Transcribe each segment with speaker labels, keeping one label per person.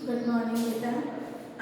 Speaker 1: Good morning बेटा।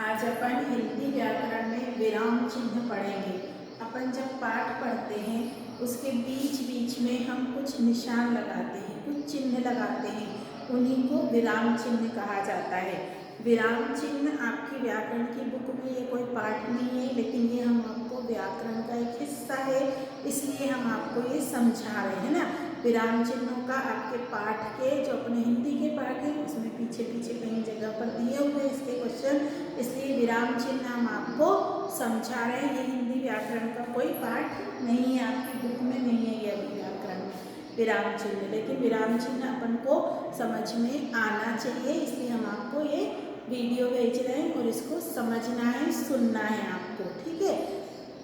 Speaker 1: आज अपन हिंदी व्याकरण में विराम चिन्ह पढ़ेंगे। अपन जब पाठ पढ़ते हैं उसके बीच बीच में हम कुछ निशान लगाते हैं, कुछ चिन्ह लगाते हैं, उन्हीं को विराम चिन्ह कहा जाता है। विराम चिन्ह आपकी व्याकरण की बुक में ये कोई पाठ नहीं है, लेकिन ये हम आपको व्याकरण का एक हिस्सा है, इसलिए हम आपको ये समझा रहे हैं ना। विराम चिन्हों का आपके पाठ के जो अपने हिंदी के पाठ हैं उसमें पीछे पीछे कई जगह पर दिए हुए इसके क्वेश्चन, इसलिए विराम चिन्ह हम आपको समझा रहे हैं। ये हिंदी व्याकरण का कोई पाठ नहीं है, आपकी बुक में नहीं है ये अभी व्याकरण में विराम चिन्ह, लेकिन विराम चिन्ह अपन को समझ में आना चाहिए, इसलिए हम आपको ये वीडियो भेज रहे हैं और इसको समझना है, सुनना है आपको, ठीक है।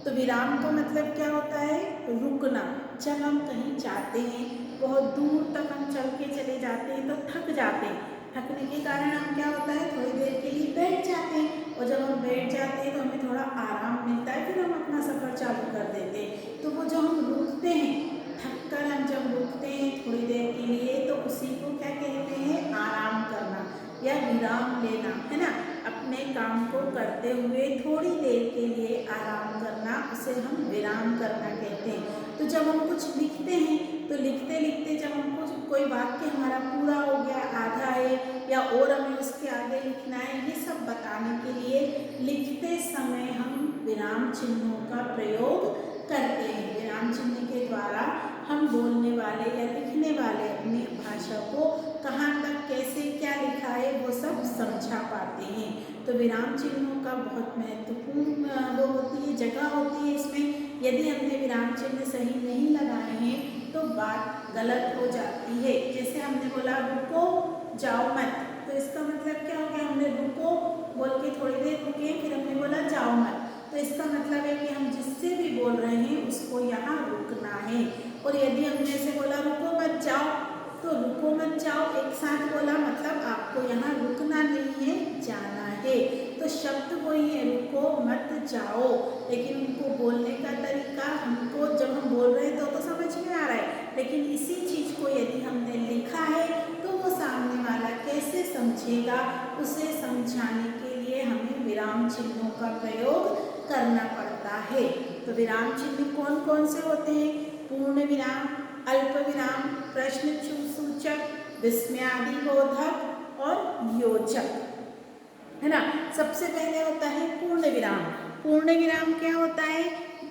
Speaker 1: तो विराम का मतलब क्या होता है? रुकना। जब हम कहीं जाते हैं, बहुत दूर तक हम चल के चले जाते हैं तो थक जाते हैं, थकने के कारण हम क्या होता है थोड़ी देर के लिए बैठ जाते हैं, और जब हम बैठ जाते हैं तो हमें थोड़ा आराम मिलता है, फिर हम अपना सफ़र चालू कर देते हैं। तो वो जो हम रुकते हैं, थक कर हम जब रुकते हैं थोड़ी देर के लिए, तो उसी को क्या कहते हैं? आराम करना या विराम लेना, है ना। अपने काम को करते हुए थोड़ी देर के लिए आराम करना, उसे हम विराम करना कहते हैं। तो जब हम कुछ लिखते हैं तो लिखते लिखते जब हम कुछ कोई वाक्य हमारा पूरा हो गया, आधा है या और हमें उसके आगे लिखना है, ये सब बताने के लिए लिखते समय हम विराम चिन्हों का प्रयोग करते हैं। विराम चिन्ह के द्वारा हम बोलने वाले या लिखने वाले अपनी भाषा को कहाँ तक कैसे क्या लिखा है वो सब समझा पाते हैं। तो विराम चिन्हों का बहुत महत्वपूर्ण वो होती है, जगह होती है इसमें। यदि हमने विराम चिन्ह सही नहीं लगाए हैं तो बात गलत हो जाती है। जैसे हमने बोला रुको जाओ मत, तो इसका मतलब क्या हो गया? हमने रुको बोल के थोड़ी देर रुके, फिर हमने बोला जाओ मत, तो इसका मतलब है कि हम जिससे भी बोल रहे हैं उसको यहाँ रुकना है। और यदि हमने ऐसे बोला रुको मत जाओ, तो रुको मत जाओ एक साथ बोला, मतलब आपको यहाँ रुकना नहीं है, जाना है। तो शब्द वही है, रुको मत जाओ, लेकिन उनको बोलने का तरीका हमको जब हम बोल रहे हैं तो समझ में आ रहा है, लेकिन इसी चीज़ को यदि हमने लिखा है तो वो सामने वाला कैसे समझेगा, उसे समझाने के लिए हमें विराम चिन्हों का प्रयोग करना पड़ता है। तो विराम चिन्ह कौन कौन से होते हैं? पूर्ण विराम, अल्प विराम, प्रश्न सूचक, विस्मयादिबोधक और योजक, है ना। सबसे पहले होता है पूर्ण विराम। पूर्ण विराम क्या होता है?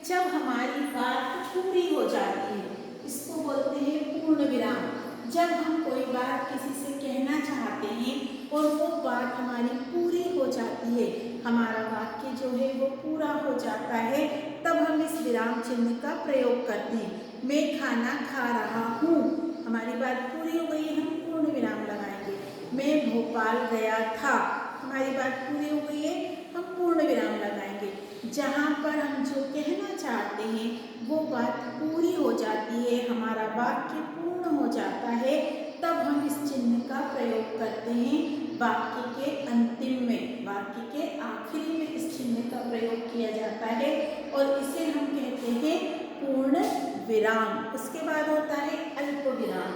Speaker 1: जब हमारी बात पूरी हो जाती है, इसको बोलते हैं पूर्ण विराम। जब हम कोई बात किसी से कहना चाहते हैं और वो बात हमारी पूरी हो जाती है, हमारा वाक्य जो है वो पूरा हो जाता है, तब हम इस विराम चिन्ह का प्रयोग करते हैं। मैं खाना खा रहा हूँ, हमारी बात पूरी हो गई है, हम पूर्ण विराम लगाएंगे। मैं भोपाल गया था, हमारी बात पूरी हो गई है, हम पूर्ण विराम लगाएंगे। जहाँ पर हम जो कहना चाहते हैं वो बात पूरी हो जाती है, हमारा वाक्य पूर्ण हो जाता है, तब हम इस चिन्ह का प्रयोग करते हैं वाक्य के अंतिम में, वाक्य के आखिरी में इस चिन्ह का प्रयोग किया जाता है और इसे हम कहते हैं पूर्ण विराम। उसके बाद होता है अल्प विराम,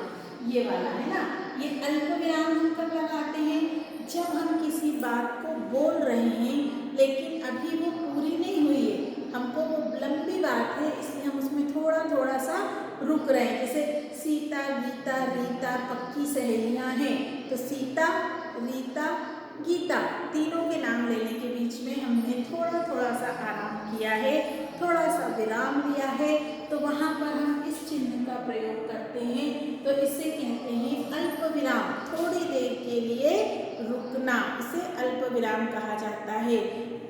Speaker 1: ये वाला है ना। ये अल्प विराम हम कब लगाते हैं? जब हम किसी बात को बोल रहे हैं लेकिन अभी वो पूरी नहीं हुई है, हमको वो लंबी बात है, इसलिए हम उसमें थोड़ा थोड़ा सा रुक रहे हैं। जैसे सीता, गीता, रीता पक्की सहेलियाँ हैं, तो सीता, रीता, गीता तीनों के नाम लेने के बीच में हमने थोड़ा थोड़ा सा आराम किया है, थोड़ा सा विराम लिया है, तो वहाँ पर हम इस चिन्ह का प्रयोग करते हैं। तो इसे कहते हैं अल्प विराम, थोड़ी देर के लिए रुकना, इसे अल्प विराम कहा जाता है।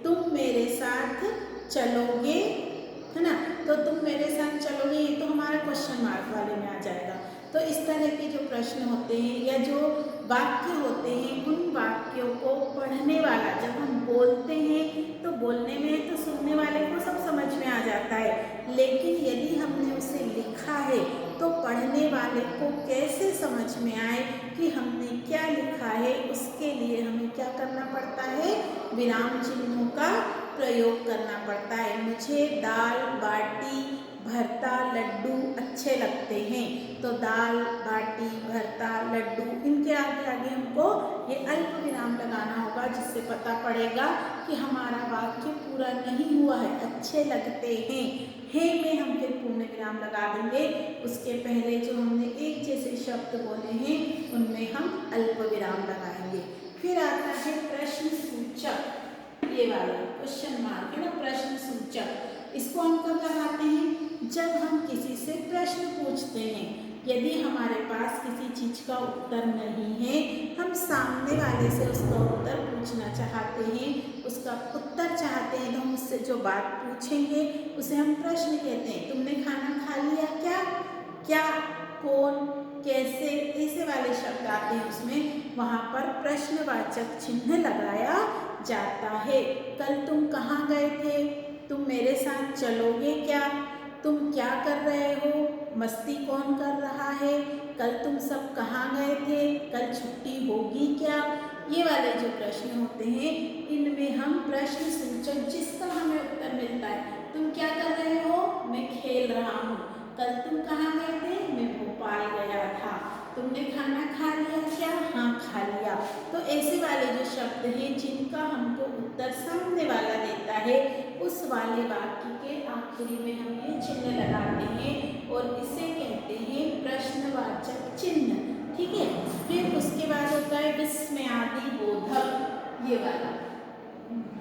Speaker 1: तुम मेरे साथ चलोगे, है ना, तो तुम मेरे साथ चलोगे, ये तो हमारा क्वेश्चन मार्क वाले में आ जाएगा। तो इस तरह के जो प्रश्न होते हैं या जो वाक्य होते हैं, उन वाक्यों को पढ़ने वाला जब हम बोलते हैं तो बोलने में तो सुनने वाले को सब समझ में आ जाता है, लेकिन यदि हमने उसे लिखा है तो पढ़ने वाले को कैसे समझ में आए कि हमने क्या लिखा है, उसके लिए हमें क्या करना पड़ता है? विराम चिन्हों का प्रयोग करना पड़ता है। मुझे दाल बाटी भरता लड्डू अच्छे लगते हैं। तो दाल बाटी भरता लड्डू इनके आगे आगे हमको ये अल्प विराम लगाना होगा, जिससे पता पड़ेगा कि हमारा वाक्य पूरा नहीं हुआ है। अच्छे लगते हैं में हम फिर पूर्ण विराम लगा देंगे। उसके पहले जो हमने एक जैसे शब्द बोले हैं उनमें हम अल्प विराम लगाएंगे। फिर आता है प्रश्न सूचक, ये वाला क्वेश्चन मार्क है ना, प्रश्न सूचक। इसको हम कब लगाते हैं? जब हम किसी से प्रश्न पूछते हैं। यदि हमारे पास किसी चीज का उत्तर नहीं है, हम सामने वाले से उसका उत्तर पूछना चाहते हैं, उसका उत्तर चाहते हैं, तो हम उससे जो बात पूछेंगे उसे हम प्रश्न कहते हैं। तुमने खाना खा लिया क्या? क्या, कौन, कैसे, ऐसे वाले शब्द आते हैं उसमें, वहाँ पर प्रश्नवाचक चिन्ह लगाया जाता है। कल तुम कहाँ गए थे? तुम मेरे साथ चलोगे क्या? तुम क्या कर रहे हो? मस्ती कौन कर रहा है? कल तुम सब कहाँ गए थे? कल छुट्टी होगी क्या? ये वाले जो प्रश्न होते हैं इनमें हम प्रश्न सूचक जिसका हमें उत्तर मिलता है। तुम क्या कर रहे हो? मैं खेल रहा हूँ। कल तुम कहाँ गए थे? मैं भोपाल गया था। तुमने खाना खा लिया क्या? हाँ खा लिया। तो ऐसे वाले जो शब्द हैं जिनका हमको उत्तर सामने वाला देता है, उस वाले वाक्य के आखिरी में हम ये चिन्ह लगाते हैं और इसे कहते हैं प्रश्नवाचक चिन्ह। ठीक है। फिर उसके बाद होता है विस्मयादि बोधक, ये वाला,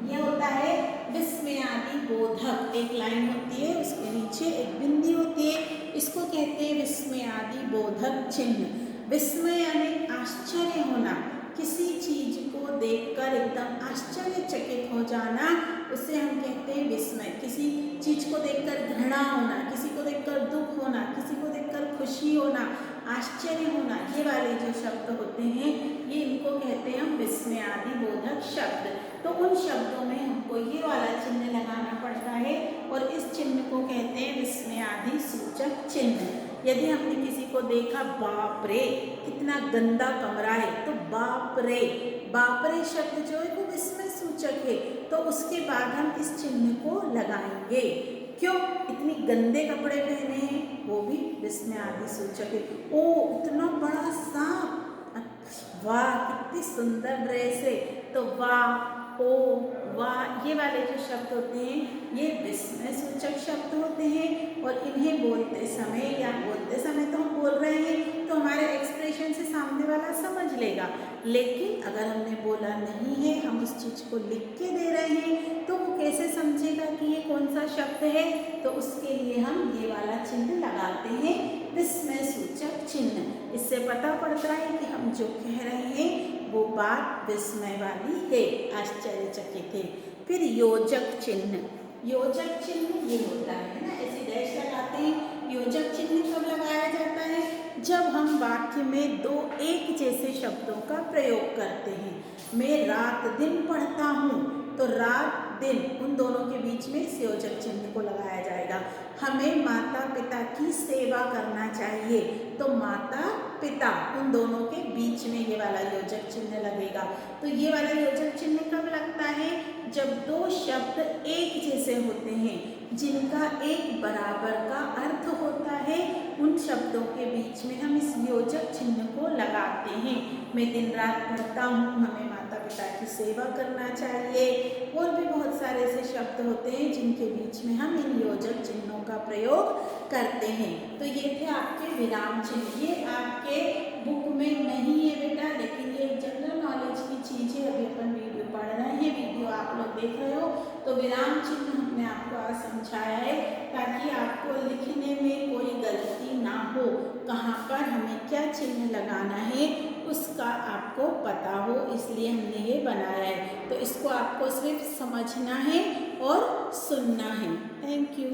Speaker 1: ये होता है विस्मयादि बोधक। एक लाइन होती है, उसके नीचे एक बिंदी होती है, इसको कहते हैं विस्मयादि बोधक चिन्ह। विस्मय यानी आश्चर्य होना, किसी चीज को देखकर एकदम आश्चर्यचकित हो जाना, उसे हम कहते हैं विस्मय। किसी चीज को देखकर घृणा होना, किसी को देखकर दुख होना, किसी को देखकर खुशी होना, आश्चर्य होना, ये वाले जो शब्द होते हैं ये इनको कहते हैं हम विस्मयादि बोधक शब्द। तो उन शब्दों में हमको ये वाला चिन्ह लगाना पड़ता है और इस चिन्ह को कहते हैं विस्मयादि सूचक चिन्ह। यदि हमने किसी को देखा, बाप रे कितना गंदा कमरा है, तो बाप रे, बाप रे शब्द जो है वो विस्मय सूचक है, तो उसके बाद हम इस चिन्ह को लगाएंगे। क्यों? इतनी गंदे कपड़े पहने हैं, वो भी विस्मयादि सूचक है। ओ इतना बड़ा सांप, वाह कितनी सुंदर ड्रेस है, तो वाह, ओ वाह, ये वाले जो शब्द होते हैं ये विस्मय सूचक शब्द होते हैं। और इन्हें बोलते समय या बोलते समय तो हम बोल रहे हैं तो हमारे एक्सप्रेशन से सामने वाला समझ लेगा, लेकिन अगर हमने बोला नहीं है, हम उस चीज़ को लिख के दे रहे हैं, तो वो कैसे समझेगा कि ये कौन सा शब्द है? तो उसके लिए हम ये वाला चिन्ह लगाते हैं, विस्मय सूचक चिन्ह। इससे पता पड़ता है कि हम जो कह रहे हैं वो बात विस्मय वाली है, आश्चर्यचकित है। फिर योजक चिन्ह, योजक चिन्ह ये होता है ना, ऐसे डैश लगाते हैं। योजक चिन्ह कब लगाया जाता है? जब हम वाक्य में दो एक जैसे शब्दों का प्रयोग करते हैं। मैं रात दिन पढ़ता हूँ, तो रात दिन उन दोनों के बीच में इस योजक चिन्ह को लगाया जाएगा। हमें माता पिता की सेवा करना चाहिए, तो माता पिता उन दोनों के बीच में ये वाला योजक चिन्ह लगेगा। तो ये वाला योजक चिन्ह कब लगता है? जब दो शब्द एक जैसे होते हैं, जिनका एक बराबर का अर्थ होता है, उन शब्दों के बीच में हम इस योजक चिन्ह को लगाते हैं। मैं दिन रात पढ़ता हूँ, हमें माता पिता की सेवा करना चाहिए, और भी बहुत सारे ऐसे शब्द होते हैं जिनके बीच में हम इन योजक चिन्हों का प्रयोग करते हैं। तो ये थे आपके विराम चिन्ह। ये आपके बुक में नहीं है बेटा, लेकिन ये जनरल नॉलेज की चीज़ है। अभी अपन वीडियो पढ़ रहे हैं, वीडियो आप लोग देख रहे हो, तो विराम चिन्ह हमने आपको आज समझाया है ताकि आपको लिखने में कोई गलती ना हो। कहाँ पर हमें क्या चिन्ह लगाना है उसका आपको पता हो, इसलिए हमने ये बनाया है। तो इसको आपको सिर्फ समझना है और सुनना है। Thank you.